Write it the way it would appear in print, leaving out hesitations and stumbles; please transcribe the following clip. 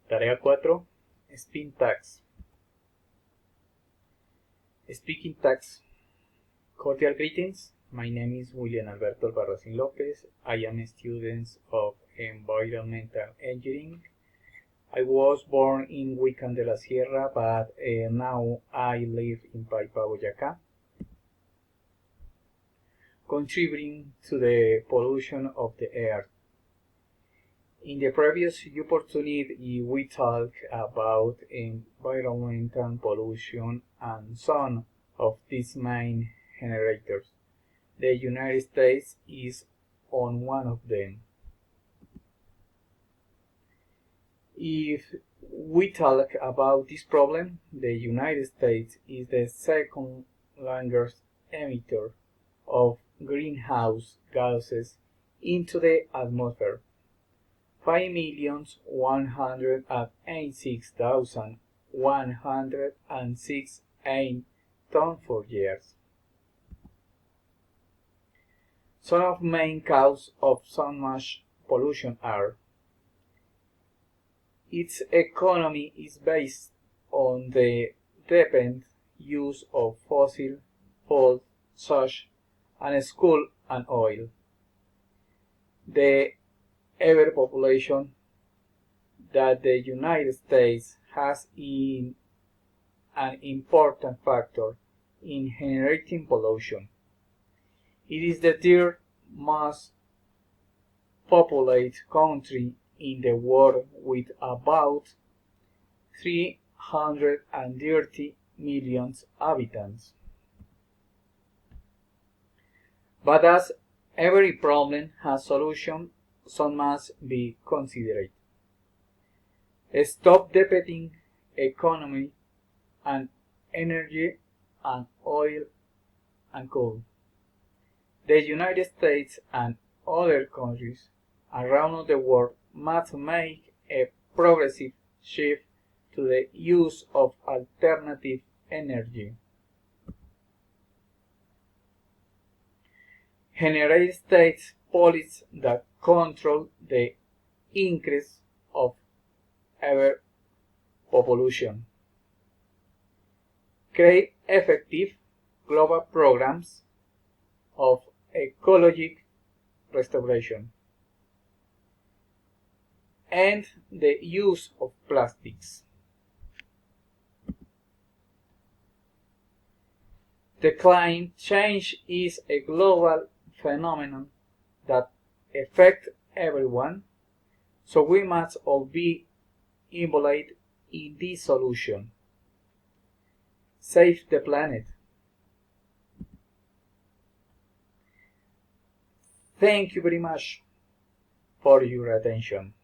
Tarea 4. Spin tags. Speaking tags. Cordial greetings. My name is William Alberto Albarracin Lopez. I am a student of environmental engineering. I was born in Huicán de la Sierra, but now I live in Paipa, Boyacá, contributing to the pollution of the air. In the previous opportunity, we talked about environmental pollution and some of these main generators. The United States is on one of them. If we talk about this problem, the United States is the second largest emitter of greenhouse gases into the atmosphere. 5,186,168 tons per year. Some of the main causes of so much pollution are: its economy is based on the dependent use of fossil fuels such as coal and oil. The overpopulation that the United States has is an important factor in generating pollution. It is the third most populated country in the world with about 330 million inhabitants. But as every problem has solution, some must be considered. Stop depending economy and energy and oil and coal. The United States and other countries around the world must make a progressive shift to the use of alternative energy. United States policies that control the increase of air pollution. Create effective global programs of ecological restoration. End the use of plastics. The climate change is a global phenomenon that affects everyone, so we must all be involved in this solution. Save the planet. Thank you very much for your attention.